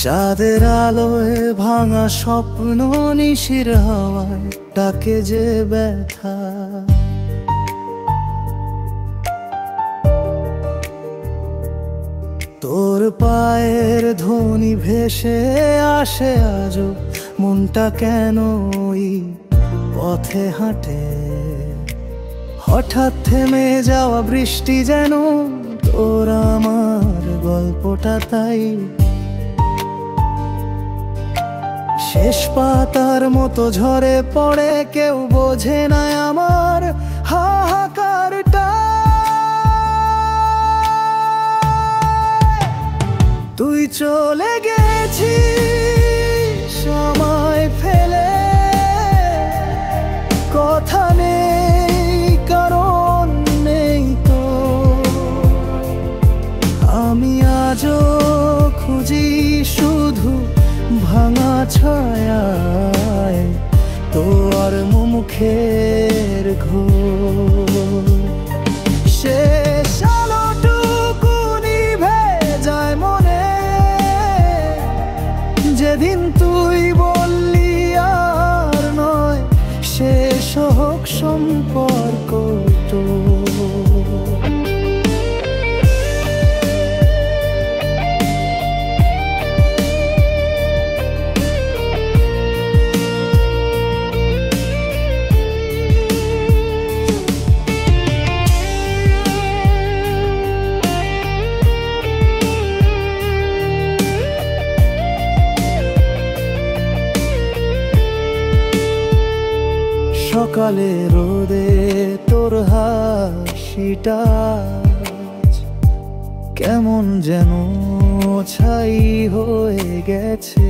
চাঁদের আলোয় ভাঙা স্বপ্ন নিশির হাওয়ায় ডাকে যে ব্যথা। তোর পায়ের ধ্বনি ভেসে আসে আজও, মনটা কেন ওই পথে হাঁটে। হঠাৎ থেমে যাওয়া বৃষ্টি যেন তোর আমার গল্পটা, তাই শেষ পাতার মতো ঝরে পড়ে, কেউ বোঝে না আমার হাহাকারটা। তুই চলে গেছিস আমায় ফেলে, কথা নেই কারণ নেই তো। আমি আজও খুঁজি শুধু ভাঙা ছায়ায় তোর মুখের ঘোর। শেষ আলোটুকু নিভে যায় মনে, যেদিন তুই বললি আর নয়, শেষ হোক সম্পর্ক তো। সকালে রোদে তোর হাসিটা কেমন যেন ছাই হয়ে গেছে।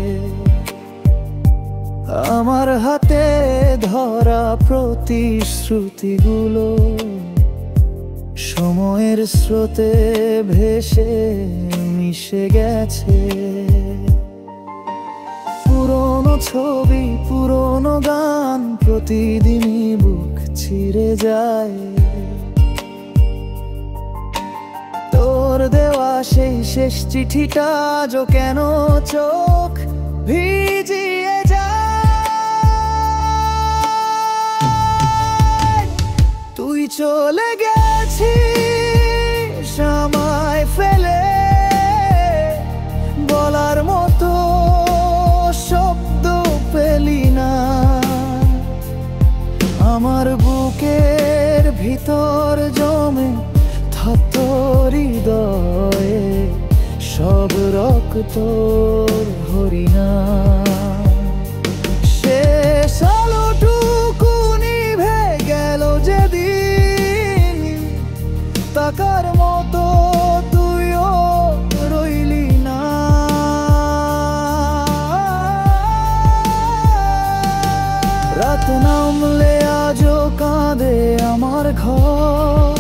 আমার হাতে ধরা প্রতিশ্রুতিগুলো সময়ের স্রোতে ভেসে মিশে গেছে। পুরনো ছবি, পুরনো গান প্রতিদিনই বুক ছিঁড়ে যায়। তোর দেওয়া সেই শেষ চিঠিটা আজও কেন চোখ ভিজিয়ে যায়। তুই চলে গেছিস আমায় ফেলে, বলার মতো শব্দ পেলি না। আমার বুকের ভিতর জমে থাকত হৃদয়ে সব রক্ত হরিণা। শেষ আলোটুকু নিভে গেল যেদিন, তাকার মতো তুইও রইলি না। রাত নামলে আজও কাঁদে আমার ঘর,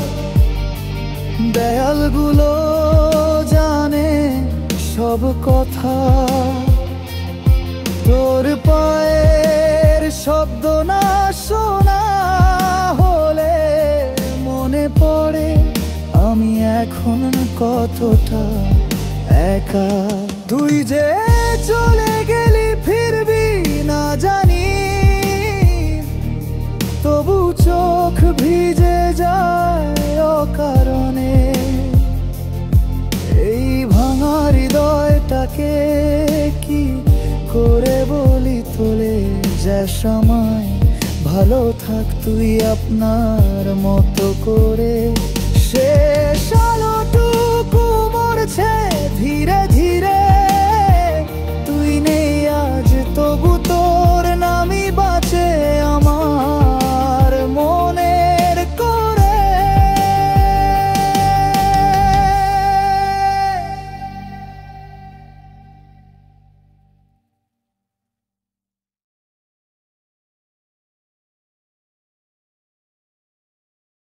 দেয়ালগুলো জানে সব কথা। তোর পায়ের শব্দ না শোনা হলে মনে পড়ে আমি এখন কতটা একা। তুই যে চলে গেলি ফিরবি না জানি, তবু চোখ ভিজে যায় অকারণে। এই ভাঙা হৃদয়টাকে কি করে বলি তোলে যে সময় ভালো থাক তুই আপনার মতো করে। শেষ আলোটুকু মরছে ধীরে ধীরে, তুই নেই আজ তবু